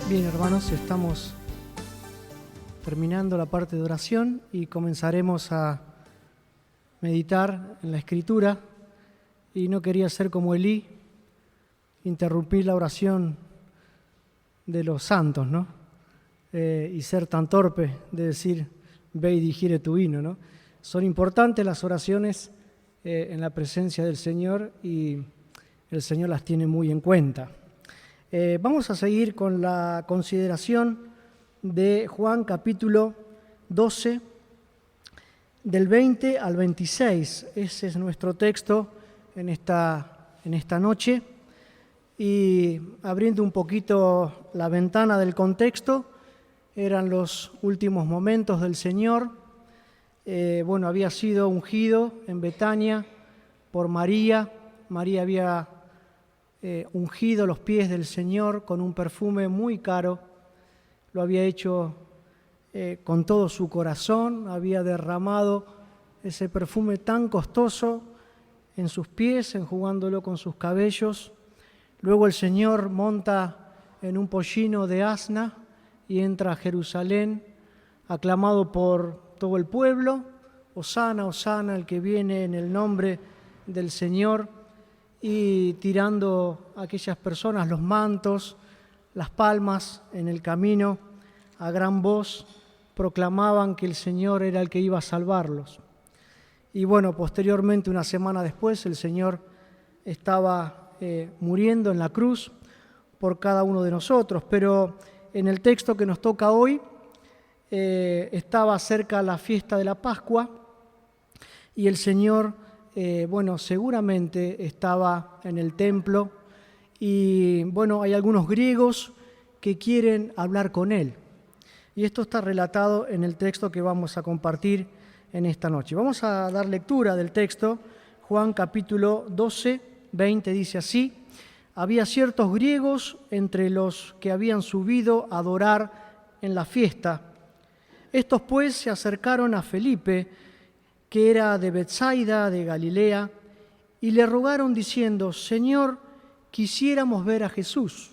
Bien, hermanos, estamos terminando la parte de oración y comenzaremos a meditar en la Escritura. Y no quería ser como Elí, interrumpir la oración de los santos, ¿no? Y ser tan torpe de decir, ve y digiere tu vino, ¿no? Son importantes las oraciones en la presencia del Señor y el Señor las tiene muy en cuenta. Vamos a seguir con la consideración de Juan capítulo 12, del 20 al 26. Ese es nuestro texto en esta noche. Y abriendo un poquito la ventana del contexto, eran los últimos momentos del Señor. Había sido ungido en Betania por María. María había ungido los pies del Señor con un perfume muy caro. Lo había hecho con todo su corazón, había derramado ese perfume tan costoso en sus pies, enjugándolo con sus cabellos. Luego el Señor monta en un pollino de asna y entra a Jerusalén, aclamado por todo el pueblo. Hosana, Hosana, el que viene en el nombre del Señor, y tirando a aquellas personas los mantos, las palmas en el camino, a gran voz proclamaban que el Señor era el que iba a salvarlos. Y posteriormente, una semana después, el Señor estaba muriendo en la cruz por cada uno de nosotros. Pero en el texto que nos toca hoy, estaba cerca la fiesta de la Pascua y el Señor, seguramente estaba en el templo y, hay algunos griegos que quieren hablar con Él. Y esto está relatado en el texto que vamos a compartir en esta noche. Vamos a dar lectura del texto. Juan capítulo 12, 20 dice así: había ciertos griegos entre los que habían subido a adorar en la fiesta. Estos pues se acercaron a Felipe, que era de Betsaida, de Galilea, y le rogaron diciendo: Señor, quisiéramos ver a Jesús.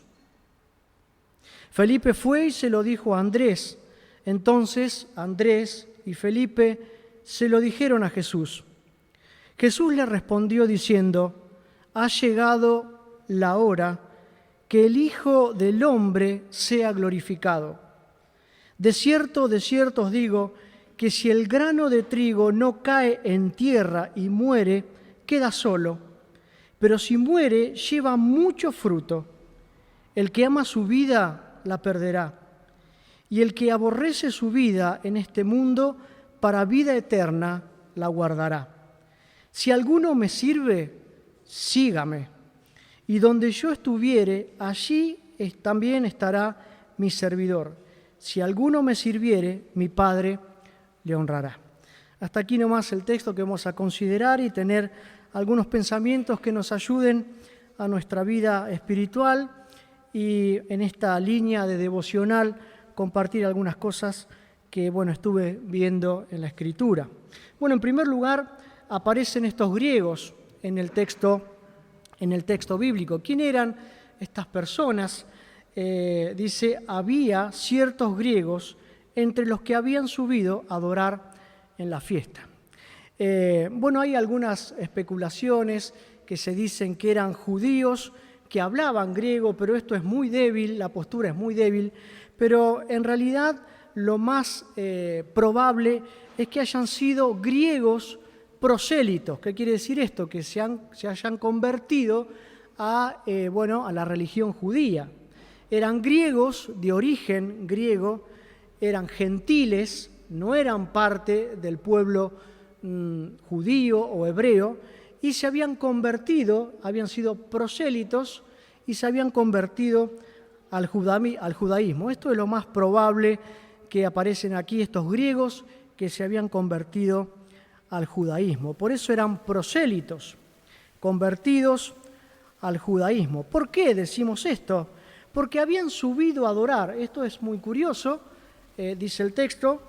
Felipe fue y se lo dijo a Andrés. Entonces Andrés y Felipe se lo dijeron a Jesús. Jesús le respondió diciendo: ha llegado la hora que el Hijo del Hombre sea glorificado. De cierto os digo, que si el grano de trigo no cae en tierra y muere, queda solo, pero si muere, lleva mucho fruto. El que ama su vida, la perderá, y el que aborrece su vida en este mundo, para vida eterna, la guardará. Si alguno me sirve, sígame, y donde yo estuviere, allí también estará mi servidor. Si alguno me sirviere, mi Padre le honrará. Hasta aquí nomás el texto que vamos a considerar y tener algunos pensamientos que nos ayuden a nuestra vida espiritual y en esta línea de devocional compartir algunas cosas que estuve viendo en la Escritura. En primer lugar aparecen estos griegos en el texto bíblico. ¿Quién eran estas personas? Dice, había ciertos griegos entre los que habían subido a adorar en la fiesta. Hay algunas especulaciones que se dicen que eran judíos, que hablaban griego, pero esto es muy débil, la postura es muy débil, pero en realidad lo más probable es que hayan sido griegos prosélitos. ¿Qué quiere decir esto? Que se hayan convertido a la religión judía. Eran griegos de origen griego, eran gentiles, no eran parte del pueblo judío o hebreo, y se habían convertido, habían sido prosélitos y se habían convertido al judaísmo. Esto es lo más probable, que aparecen aquí estos griegos que se habían convertido al judaísmo. Por eso eran prosélitos, convertidos al judaísmo. ¿Por qué decimos esto? Porque habían subido a adorar. Esto es muy curioso, dice el texto,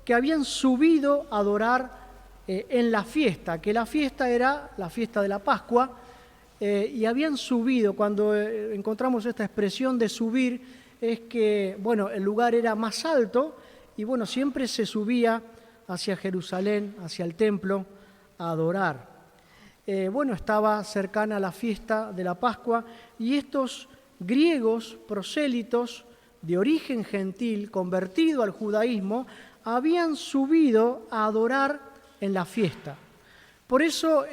que habían subido a adorar en la fiesta, que la fiesta era la fiesta de la Pascua, y habían subido. Cuando encontramos esta expresión de subir, es que, bueno, el lugar era más alto y, bueno, siempre se subía hacia Jerusalén, hacia el templo, a adorar. Bueno, estaba cercana a la fiesta de la Pascua y estos griegos prosélitos de origen gentil, convertido al judaísmo, habían subido a adorar en la fiesta. Por eso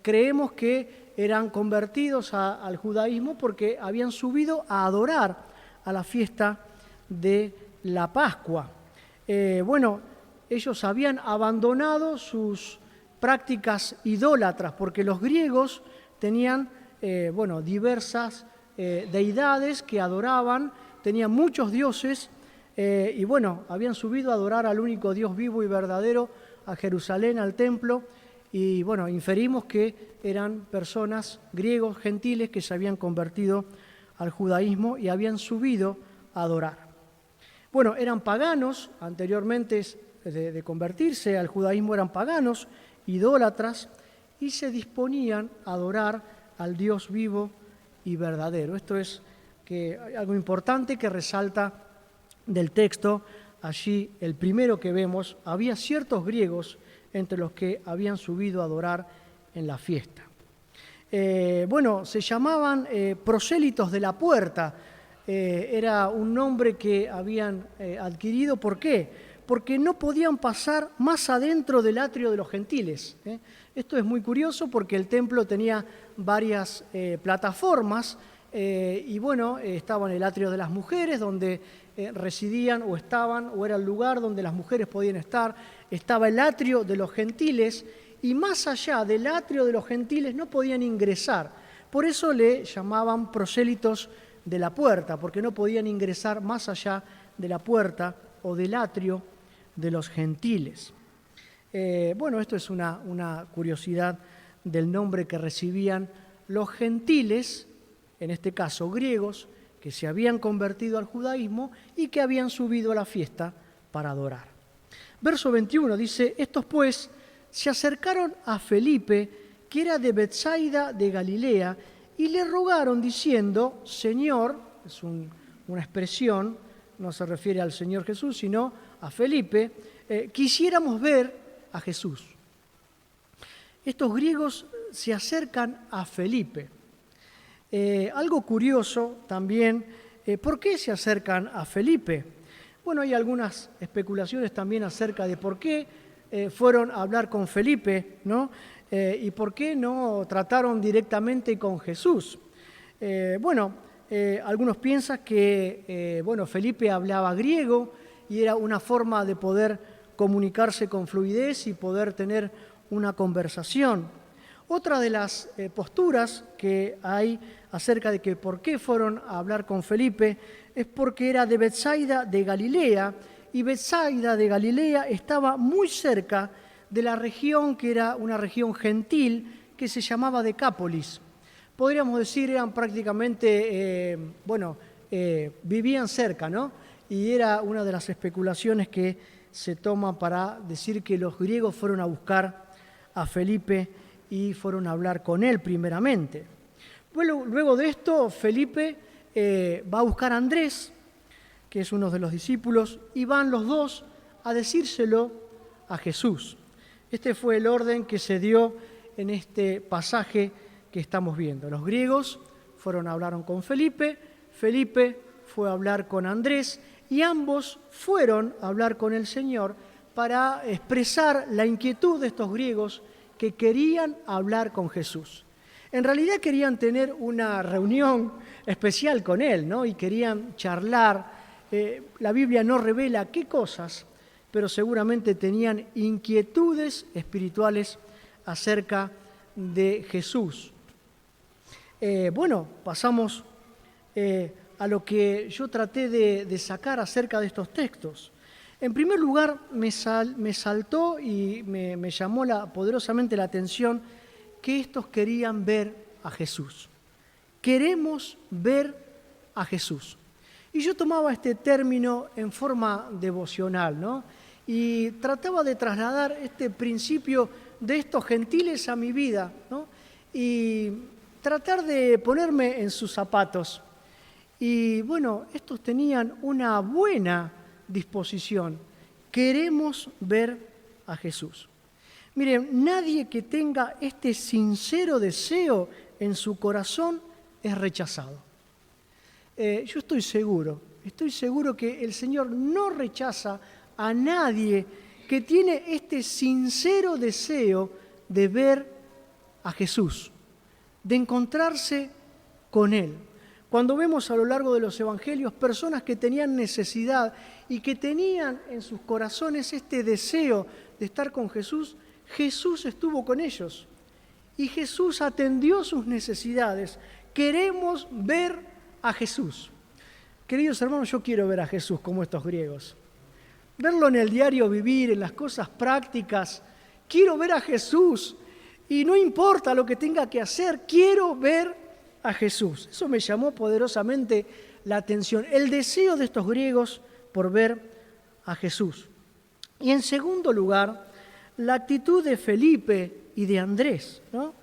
creemos que eran convertidos al judaísmo porque habían subido a adorar a la fiesta de la Pascua. Bueno, ellos habían abandonado sus prácticas idólatras porque los griegos tenían diversas deidades que adoraban, tenían muchos dioses y bueno, habían subido a adorar al único Dios vivo y verdadero a Jerusalén, al templo, y bueno, inferimos que eran personas griegos, gentiles, que se habían convertido al judaísmo y habían subido a adorar. Bueno, eran paganos, anteriormente de convertirse al judaísmo eran paganos, idólatras, y se disponían a adorar al Dios vivo y verdadero. Esto es algo importante que resalta del texto. Allí, el primero que vemos, había ciertos griegos entre los que habían subido a adorar en la fiesta. Se llamaban prosélitos de la puerta. Era un nombre que habían adquirido. ¿Por qué? Porque no podían pasar más adentro del atrio de los gentiles. Esto es muy curioso porque el templo tenía varias plataformas estaba en el atrio de las mujeres donde residían o estaban, o era el lugar donde las mujeres podían estar, estaba el atrio de los gentiles y más allá del atrio de los gentiles no podían ingresar. Por eso le llamaban prosélitos de la puerta, porque no podían ingresar más allá de la puerta o del atrio de los gentiles. Esto es una curiosidad del nombre que recibían los gentiles, en este caso griegos, que se habían convertido al judaísmo y que habían subido a la fiesta para adorar. Verso 21 dice: estos pues se acercaron a Felipe, que era de Betsaida de Galilea, y le rogaron diciendo: Señor, es una expresión, no se refiere al Señor Jesús, sino a Felipe, quisiéramos ver a Jesús. Estos griegos se acercan a Felipe. Algo curioso también, ¿por qué se acercan a Felipe? Bueno, hay algunas especulaciones también acerca de por qué fueron a hablar con Felipe, ¿no? Y por qué no trataron directamente con Jesús. Algunos piensan que Felipe hablaba griego y era una forma de poder comunicarse con fluidez y poder tener una conversación. Otra de las posturas que hay acerca de que por qué fueron a hablar con Felipe es porque era de Betsaida de Galilea, y Betsaida de Galilea estaba muy cerca de la región que era una región gentil que se llamaba Decápolis. Podríamos decir, eran prácticamente, vivían cerca, ¿no? Y era una de las especulaciones que se toma para decir que los griegos fueron a buscar a Felipe y fueron a hablar con él primeramente. Luego de esto, Felipe va a buscar a Andrés, que es uno de los discípulos, y van los dos a decírselo a Jesús. Este fue el orden que se dio en este pasaje que estamos viendo. Los griegos hablaron con Felipe, Felipe fue a hablar con Andrés, y ambos fueron a hablar con el Señor para expresar la inquietud de estos griegos que querían hablar con Jesús. En realidad querían tener una reunión especial con Él, ¿no? Y querían charlar. La Biblia no revela qué cosas, pero seguramente tenían inquietudes espirituales acerca de Jesús. Pasamos a lo que yo traté de sacar acerca de estos textos. En primer lugar, me saltó y me llamó poderosamente la atención que estos querían ver a Jesús. Queremos ver a Jesús. Y yo tomaba este término en forma devocional, ¿no? Y trataba de trasladar este principio de estos gentiles a mi vida, ¿no? Y tratar de ponerme en sus zapatos Y bueno, estos tenían una buena disposición. Queremos ver a Jesús. Miren, nadie que tenga este sincero deseo en su corazón es rechazado. Yo estoy seguro que el Señor no rechaza a nadie que tiene este sincero deseo de ver a Jesús, de encontrarse con Él. Cuando vemos a lo largo de los evangelios personas que tenían necesidad y que tenían en sus corazones este deseo de estar con Jesús, Jesús estuvo con ellos y Jesús atendió sus necesidades. Queremos ver a Jesús. Queridos hermanos, yo quiero ver a Jesús como estos griegos. Verlo en el diario vivir, en las cosas prácticas. Quiero ver a Jesús y no importa lo que tenga que hacer, quiero ver a Jesús. Eso me llamó poderosamente la atención, el deseo de estos griegos por ver a Jesús. Y en segundo lugar, la actitud de Felipe y de Andrés, ¿no?,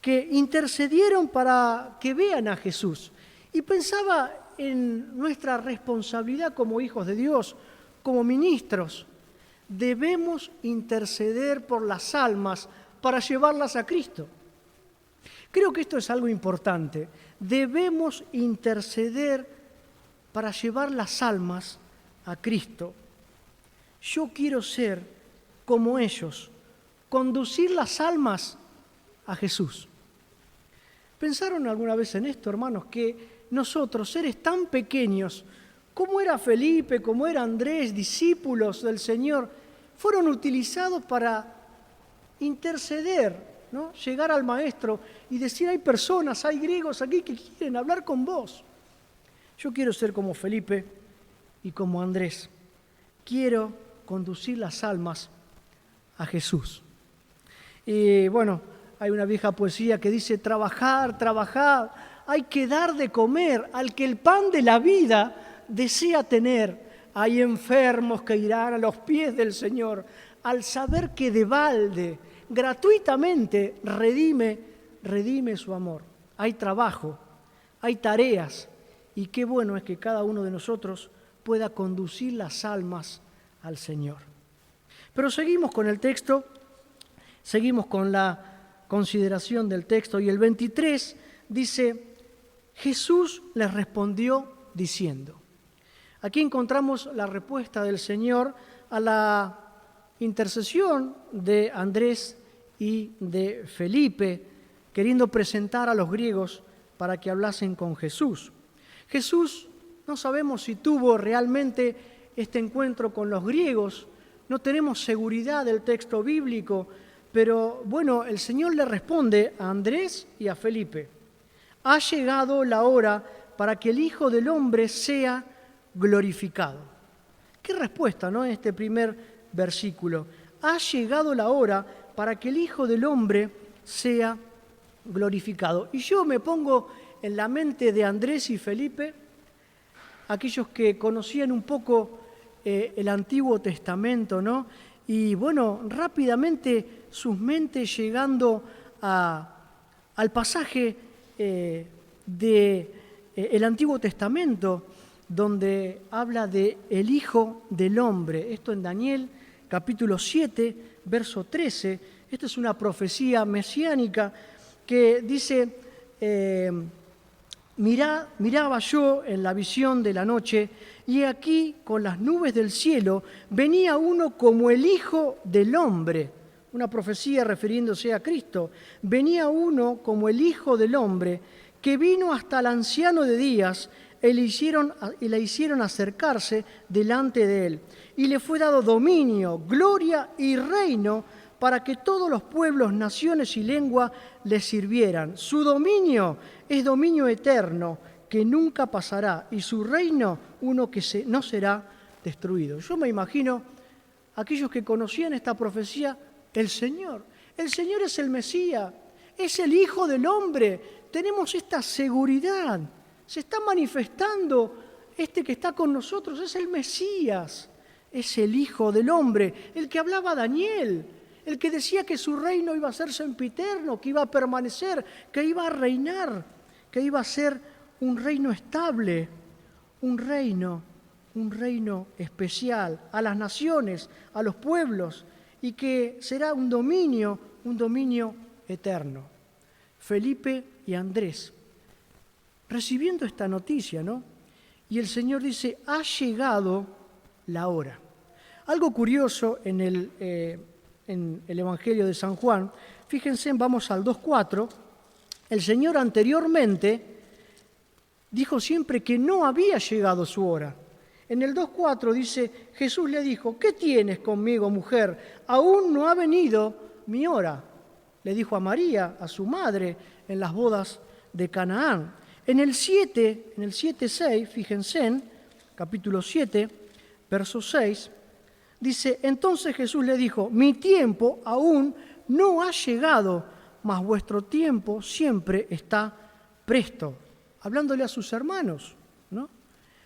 que intercedieron para que vean a Jesús. Y pensaba en nuestra responsabilidad como hijos de Dios, como ministros. Debemos interceder por las almas para llevarlas a Cristo. Creo que esto es algo importante. Debemos interceder para llevar las almas a Cristo. Yo quiero ser como ellos, conducir las almas a Jesús. ¿Pensaron alguna vez en esto, hermanos? Que nosotros, seres tan pequeños, como era Felipe, como era Andrés, discípulos del Señor, fueron utilizados para interceder, ¿no?, llegar al Maestro y decir, hay personas, hay griegos aquí que quieren hablar con vos. Yo quiero ser como Felipe y como Andrés. Quiero conducir las almas a Jesús. Y bueno, hay una vieja poesía que dice, trabajar, trabajar, hay que dar de comer al que el pan de la vida desea tener. Hay enfermos que irán a los pies del Señor al saber que de balde, gratuitamente, redime su amor. Hay trabajo, hay tareas, y qué bueno es que cada uno de nosotros pueda conducir las almas al Señor. Pero seguimos con el texto, seguimos con la consideración del texto, y el 23 dice, Jesús les respondió diciendo. Aquí encontramos la respuesta del Señor a la intercesión de Andrés y de Felipe, queriendo presentar a los griegos para que hablasen con Jesús. Jesús, no sabemos si tuvo realmente este encuentro con los griegos, no tenemos seguridad del texto bíblico, pero bueno, el Señor le responde a Andrés y a Felipe. Ha llegado la hora para que el Hijo del Hombre sea glorificado. Qué respuesta, ¿no?, en este primer versículo. Ha llegado la hora para que el Hijo del Hombre sea glorificado. Y yo me pongo en la mente de Andrés y Felipe, aquellos que conocían un poco el Antiguo Testamento, ¿no? Y bueno, rápidamente sus mentes llegando al pasaje del Antiguo Testamento, donde habla de el Hijo del Hombre. Esto en Daniel, capítulo 7, verso 13. Esta es una profecía mesiánica que dice, miraba yo en la visión de la noche, y aquí con las nubes del cielo venía uno como el Hijo del Hombre. Una profecía refiriéndose a Cristo. Venía uno como el Hijo del Hombre, que vino hasta el anciano de días, y le hicieron acercarse delante de él. Y le fue dado dominio, gloria y reino para que todos los pueblos, naciones y lengua le sirvieran. Su dominio es dominio eterno, que nunca pasará, y su reino uno que no será destruido. Yo me imagino aquellos que conocían esta profecía, el Señor es el Mesías, es el Hijo del Hombre. Tenemos esta seguridad. Se está manifestando este que está con nosotros, es el Mesías, es el Hijo del Hombre, el que hablaba Daniel, el que decía que su reino iba a ser sempiterno, que iba a permanecer, que iba a reinar, que iba a ser un reino estable. un reino especial a las naciones, a los pueblos, y que será un dominio eterno. Felipe y Andrés, recibiendo esta noticia, ¿no? Y el Señor dice, ha llegado la hora. Algo curioso en el Evangelio de San Juan, fíjense, vamos al 2:4, el Señor anteriormente dijo siempre que no había llegado su hora. En el 2:4 dice, Jesús le dijo, ¿qué tienes conmigo, mujer? Aún no ha venido mi hora. Le dijo a María, a su madre, en las bodas de Canaán. En el 7:6, fíjense, capítulo 7, verso 6, dice, entonces Jesús le dijo, mi tiempo aún no ha llegado, mas vuestro tiempo siempre está presto. Hablándole a sus hermanos, ¿no?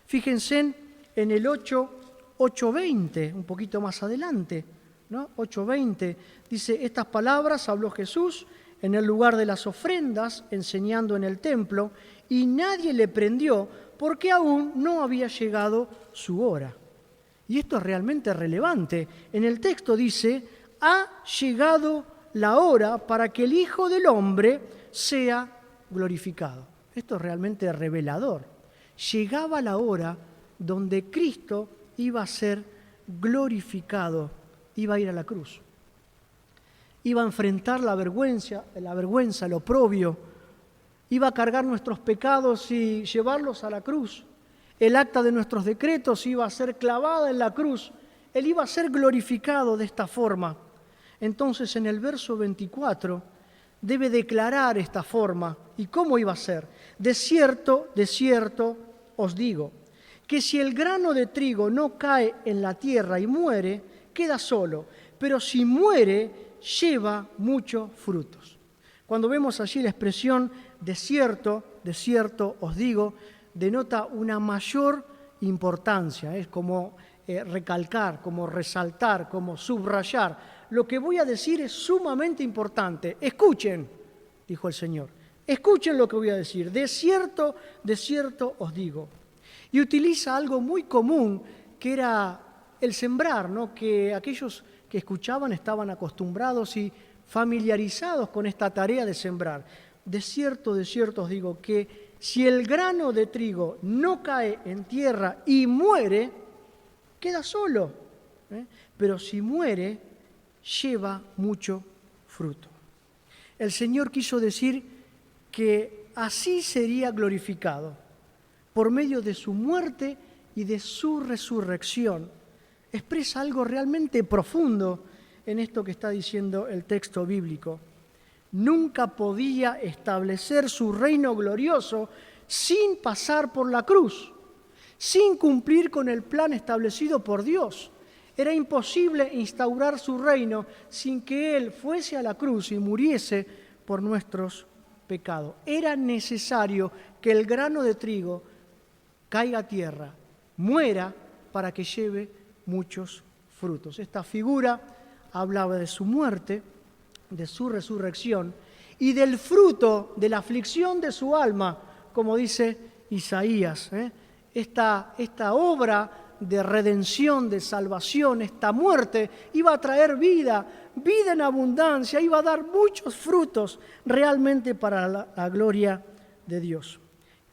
Fíjense en el 8:20, un poquito más adelante, ¿no? 8:20, dice, estas palabras habló Jesús en el lugar de las ofrendas, enseñando en el templo, y nadie le prendió porque aún no había llegado su hora. Y esto es realmente relevante. En el texto dice, ha llegado la hora para que el Hijo del Hombre sea glorificado. Esto es realmente revelador. Llegaba la hora donde Cristo iba a ser glorificado, iba a ir a la cruz. Iba a enfrentar la vergüenza, el oprobio, iba a cargar nuestros pecados y llevarlos a la cruz. El acta de nuestros decretos iba a ser clavada en la cruz. Él iba a ser glorificado de esta forma. Entonces, en el verso 24, debe declarar esta forma. ¿Y cómo iba a ser? De cierto os digo, que si el grano de trigo no cae en la tierra y muere, queda solo. Pero si muere, lleva muchos frutos. Cuando vemos allí la expresión de cierto os digo, denota una mayor importancia, es como recalcar, como resaltar, como subrayar. Lo que voy a decir es sumamente importante. Escuchen, dijo el Señor, escuchen lo que voy a decir. De cierto os digo. Y utiliza algo muy común, que era el sembrar, ¿no? Que aquellos que escuchaban estaban acostumbrados y familiarizados con esta tarea de sembrar. De cierto os digo que si el grano de trigo no cae en tierra y muere, queda solo. Pero si muere, lleva mucho fruto. El Señor quiso decir que así sería glorificado, por medio de su muerte y de su resurrección. Expresa algo realmente profundo en esto que está diciendo el texto bíblico. Nunca podía establecer su reino glorioso sin pasar por la cruz, sin cumplir con el plan establecido por Dios. Era imposible instaurar su reino sin que Él fuese a la cruz y muriese por nuestros pecados. Era necesario que el grano de trigo caiga a tierra, muera para que lleve muchos frutos. Esta figura hablaba de su muerte, de su resurrección y del fruto de la aflicción de su alma, como dice Isaías. Esta obra de redención, de salvación, esta muerte iba a traer vida en abundancia, iba a dar muchos frutos realmente para la gloria de Dios.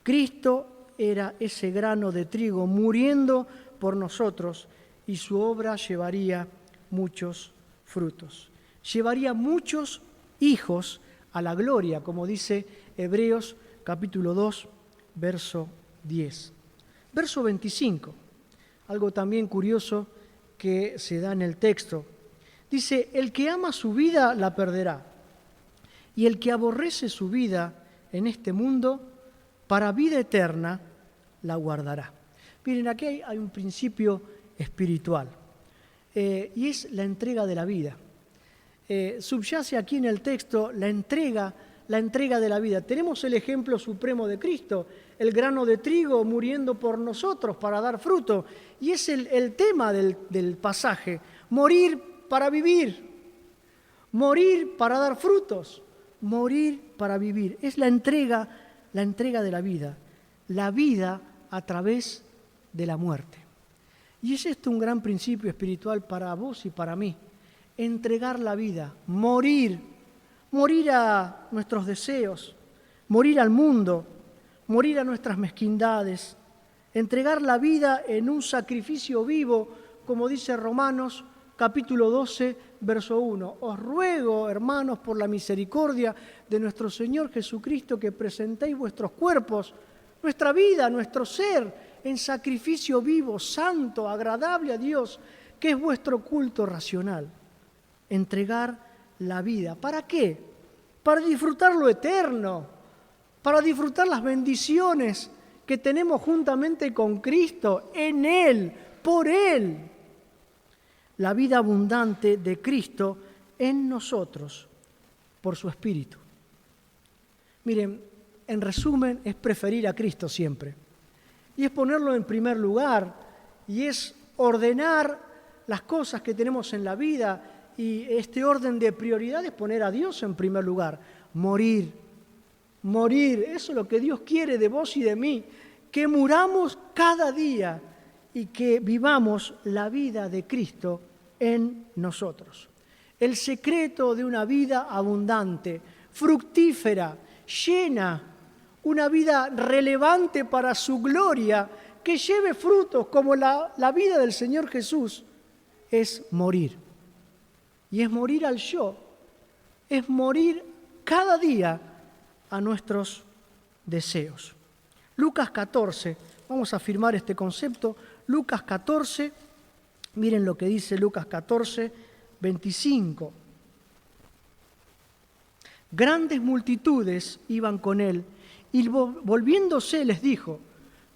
Cristo era ese grano de trigo muriendo por nosotros y su obra llevaría muchos frutos. Llevaría muchos hijos a la gloria, como dice Hebreos capítulo 2, verso 10. Verso 25, algo también curioso que se da en el texto. Dice, el que ama su vida la perderá, y el que aborrece su vida en este mundo, para vida eterna la guardará. Miren, aquí hay un principio espiritual, y es la entrega de la vida. Subyace aquí en el texto la entrega de la vida. Tenemos el ejemplo supremo de Cristo, el grano de trigo muriendo por nosotros para dar fruto. Y es el tema del pasaje, morir para vivir, morir para dar frutos, morir para vivir. Es la entrega de la vida a través de la muerte. Y es esto un gran principio espiritual para vos y para mí. Entregar la vida, morir a nuestros deseos, morir al mundo, morir a nuestras mezquindades, entregar la vida en un sacrificio vivo, como dice Romanos capítulo 12, verso 1. Os ruego, hermanos, por la misericordia de nuestro Señor Jesucristo, que presentéis vuestros cuerpos, nuestra vida, nuestro ser, en sacrificio vivo, santo, agradable a Dios, que es vuestro culto racional. Entregar la vida. ¿Para qué? Para disfrutar lo eterno, para disfrutar las bendiciones que tenemos juntamente con Cristo, en Él, por Él. La vida abundante de Cristo en nosotros, por su Espíritu. Miren, en resumen, es preferir a Cristo siempre. Y es ponerlo en primer lugar, y es ordenar las cosas que tenemos en la vida, y este orden de prioridades, poner a Dios en primer lugar. Morir, eso es lo que Dios quiere de vos y de mí, que muramos cada día y que vivamos la vida de Cristo en nosotros. El secreto de una vida abundante, fructífera, llena, una vida relevante para su gloria, que lleve frutos como la vida del Señor Jesús, es morir. Y es morir al yo, es morir cada día a nuestros deseos. Lucas 14, vamos a afirmar este concepto. Lucas 14, miren lo que dice Lucas 14, 25. Grandes multitudes iban con él, y volviéndose les dijo,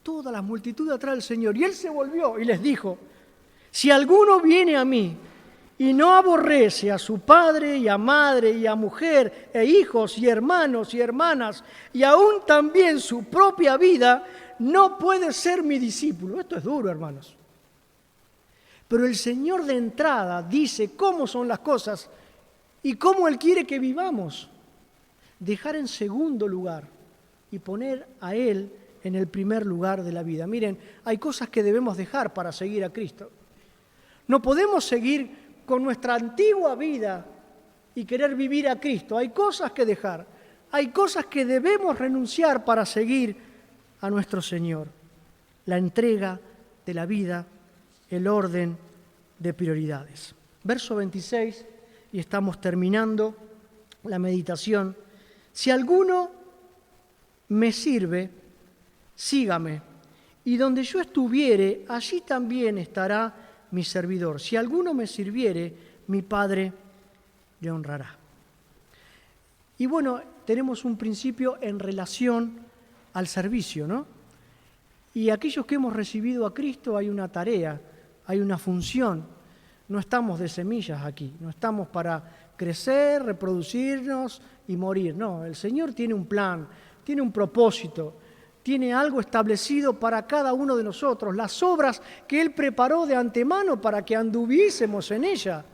toda la multitud atrás del Señor, y él se volvió y les dijo, si alguno viene a mí y no aborrece a su padre y a madre y a mujer e hijos y hermanos y hermanas y aún también su propia vida, no puede ser mi discípulo. Esto es duro, hermanos. Pero el Señor de entrada dice cómo son las cosas y cómo Él quiere que vivamos. Dejar en segundo lugar y poner a Él en el primer lugar de la vida. Miren, hay cosas que debemos dejar para seguir a Cristo. No podemos seguir con nuestra antigua vida y querer vivir a Cristo. Hay cosas que dejar, hay cosas que debemos renunciar para seguir a nuestro Señor. La entrega de la vida, el orden de prioridades. Verso 26, y estamos terminando la meditación. Si alguno me sirve, sígame, y donde yo estuviere, allí también estará mi servidor. Si alguno me sirviere, mi Padre le honrará. Y bueno, tenemos un principio en relación al servicio, ¿no? Y aquellos que hemos recibido a Cristo hay una tarea, hay una función. No estamos de semillas aquí, no estamos para crecer, reproducirnos y morir. No, el Señor tiene un plan, tiene un propósito, tiene algo establecido para cada uno de nosotros, las obras que Él preparó de antemano para que anduviésemos en ella.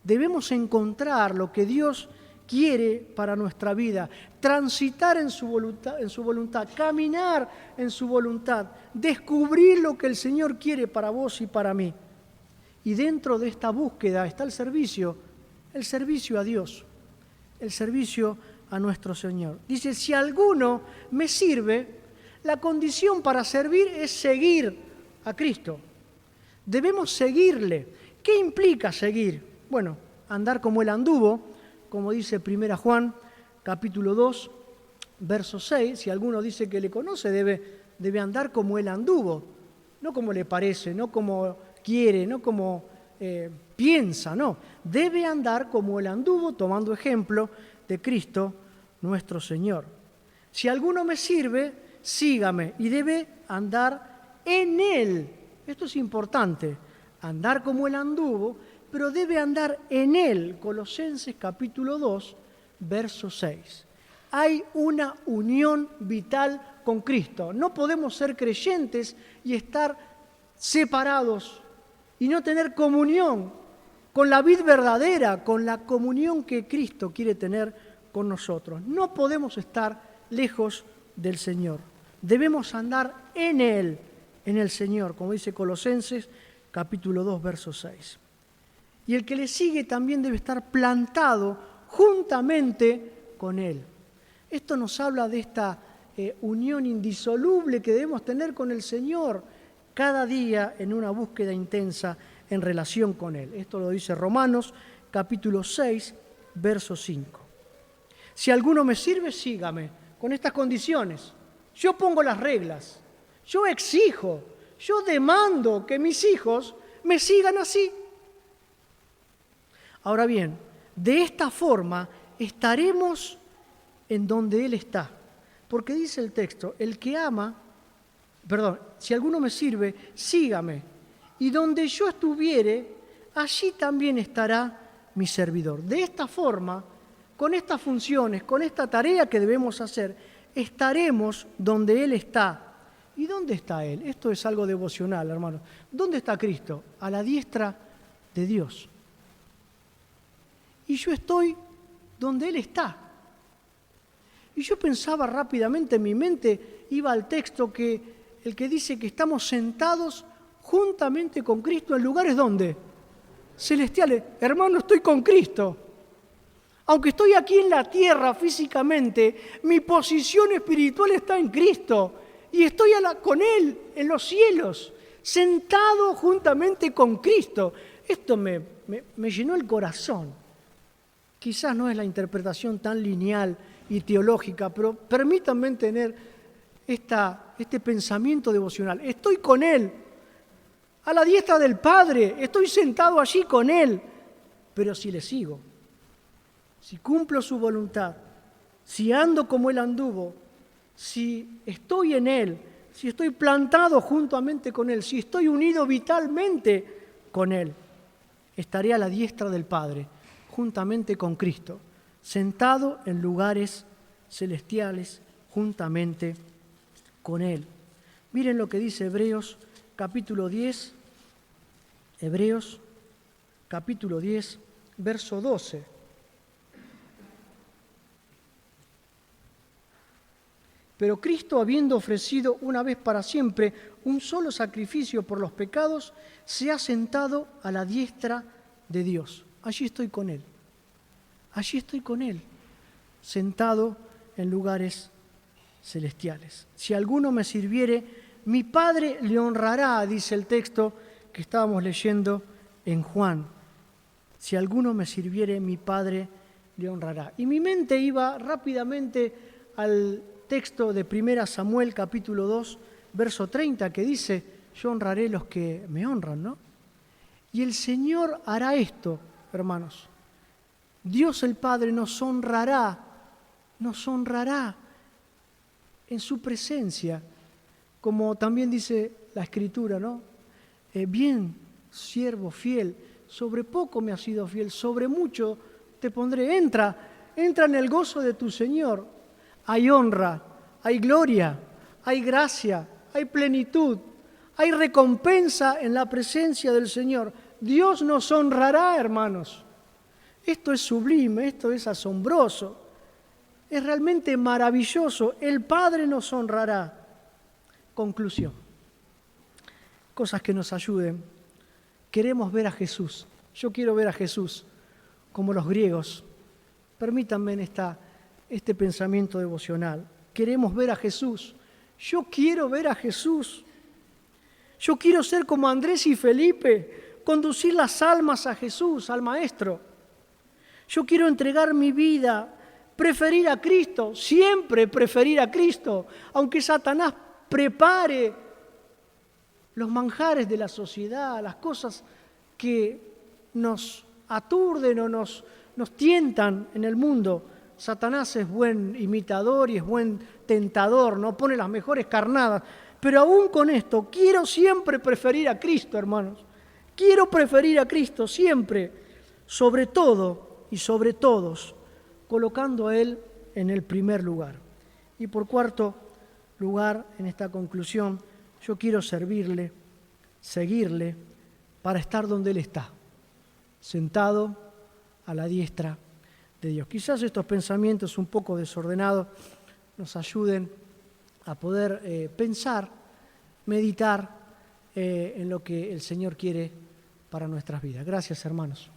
Debemos encontrar lo que Dios quiere para nuestra vida, transitar en su voluntad, caminar en su voluntad, descubrir lo que el Señor quiere para vos y para mí. Y dentro de esta búsqueda está el servicio a Dios, el servicio a nuestro Señor. Dice, si alguno me sirve, la condición para servir es seguir a Cristo. Debemos seguirle. ¿Qué implica seguir? Bueno, andar como Él anduvo, como dice 1 Juan, capítulo 2, verso 6. Si alguno dice que le conoce, debe andar como Él anduvo. No como le parece, no como quiere, no como piensa, no. Debe andar como Él anduvo, tomando ejemplo de Cristo, nuestro Señor. Si alguno me sirve, sígame, y debe andar en Él. Esto es importante, andar como Él anduvo, pero debe andar en Él. Colosenses capítulo 2, verso 6. Hay una unión vital con Cristo. No podemos ser creyentes y estar separados y no tener comunión con la vid verdadera, con la comunión que Cristo quiere tener con nosotros. No podemos estar lejos del Señor. Debemos andar en Él, en el Señor, como dice Colosenses capítulo 2, verso 6. Y el que le sigue también debe estar plantado juntamente con Él. Esto nos habla de esta unión indisoluble que debemos tener con el Señor cada día en una búsqueda intensa en relación con Él. Esto lo dice Romanos capítulo 6, verso 5. Si alguno me sirve, sígame, con estas condiciones. Yo pongo las reglas, yo exijo, yo demando que mis hijos me sigan así. Ahora bien, de esta forma estaremos en donde Él está. Porque dice el texto, si alguno me sirve, sígame. Y donde yo estuviere, allí también estará mi servidor. De esta forma, con estas funciones, con esta tarea que debemos hacer, estaremos donde Él está. ¿Y dónde está Él? Esto es algo devocional, hermanos. ¿Dónde está Cristo? A la diestra de Dios. Y yo estoy donde Él está. Y yo pensaba rápidamente en mi mente, iba al texto el que dice que estamos sentados juntamente con Cristo en lugares ¿dónde? Celestiales. Hermano, estoy con Cristo. Aunque estoy aquí en la tierra físicamente, mi posición espiritual está en Cristo. Y estoy con Él en los cielos, sentado juntamente con Cristo. Esto me llenó el corazón. Quizás no es la interpretación tan lineal y teológica, pero permítanme tener este pensamiento devocional. Estoy con Él, a la diestra del Padre, estoy sentado allí con Él, pero si le sigo, si cumplo su voluntad, si ando como Él anduvo, si estoy en Él, si estoy plantado juntamente con Él, si estoy unido vitalmente con Él, estaré a la diestra del Padre, juntamente con Cristo, sentado en lugares celestiales, juntamente con Él. Miren lo que dice Hebreos capítulo 10, verso 12. Pero Cristo, habiendo ofrecido una vez para siempre un solo sacrificio por los pecados, se ha sentado a la diestra de Dios. Allí estoy con Él. Allí estoy con Él, sentado en lugares celestiales. Si alguno me sirviere, mi Padre le honrará, dice el texto que estábamos leyendo en Juan. Si alguno me sirviere, mi Padre le honrará. Y mi mente iba rápidamente al texto de 1 Samuel capítulo 2, verso 30, que dice, yo honraré los que me honran, ¿no? Y el Señor hará esto, hermanos. Dios el Padre nos honrará en su presencia, como también dice la Escritura, ¿no? Bien, siervo fiel, sobre poco me has sido fiel, sobre mucho te pondré. Entra en el gozo de tu Señor. Hay honra, hay gloria, hay gracia, hay plenitud, hay recompensa en la presencia del Señor. Dios nos honrará, hermanos. Esto es sublime, esto es asombroso, es realmente maravilloso. El Padre nos honrará. Conclusión. Cosas que nos ayuden. Queremos ver a Jesús. Yo quiero ver a Jesús como los griegos. Permítanme en este pensamiento devocional. Queremos ver a Jesús. Yo quiero ver a Jesús. Yo quiero ser como Andrés y Felipe, conducir las almas a Jesús, al Maestro. Yo quiero entregar mi vida, preferir a Cristo, siempre preferir a Cristo, aunque Satanás prepare los manjares de la sociedad, las cosas que nos aturden o nos tientan en el mundo. Satanás es buen imitador y es buen tentador, no pone las mejores carnadas. Pero aún con esto, quiero siempre preferir a Cristo, hermanos. Quiero preferir a Cristo siempre, sobre todo y sobre todos, colocando a Él en el primer lugar. Y por cuarto lugar, en esta conclusión, yo quiero servirle, seguirle, para estar donde Él está, sentado a la diestra de Dios. Quizás estos pensamientos un poco desordenados nos ayuden a poder pensar meditar en lo que el Señor quiere para nuestras vidas. Gracias, hermanos.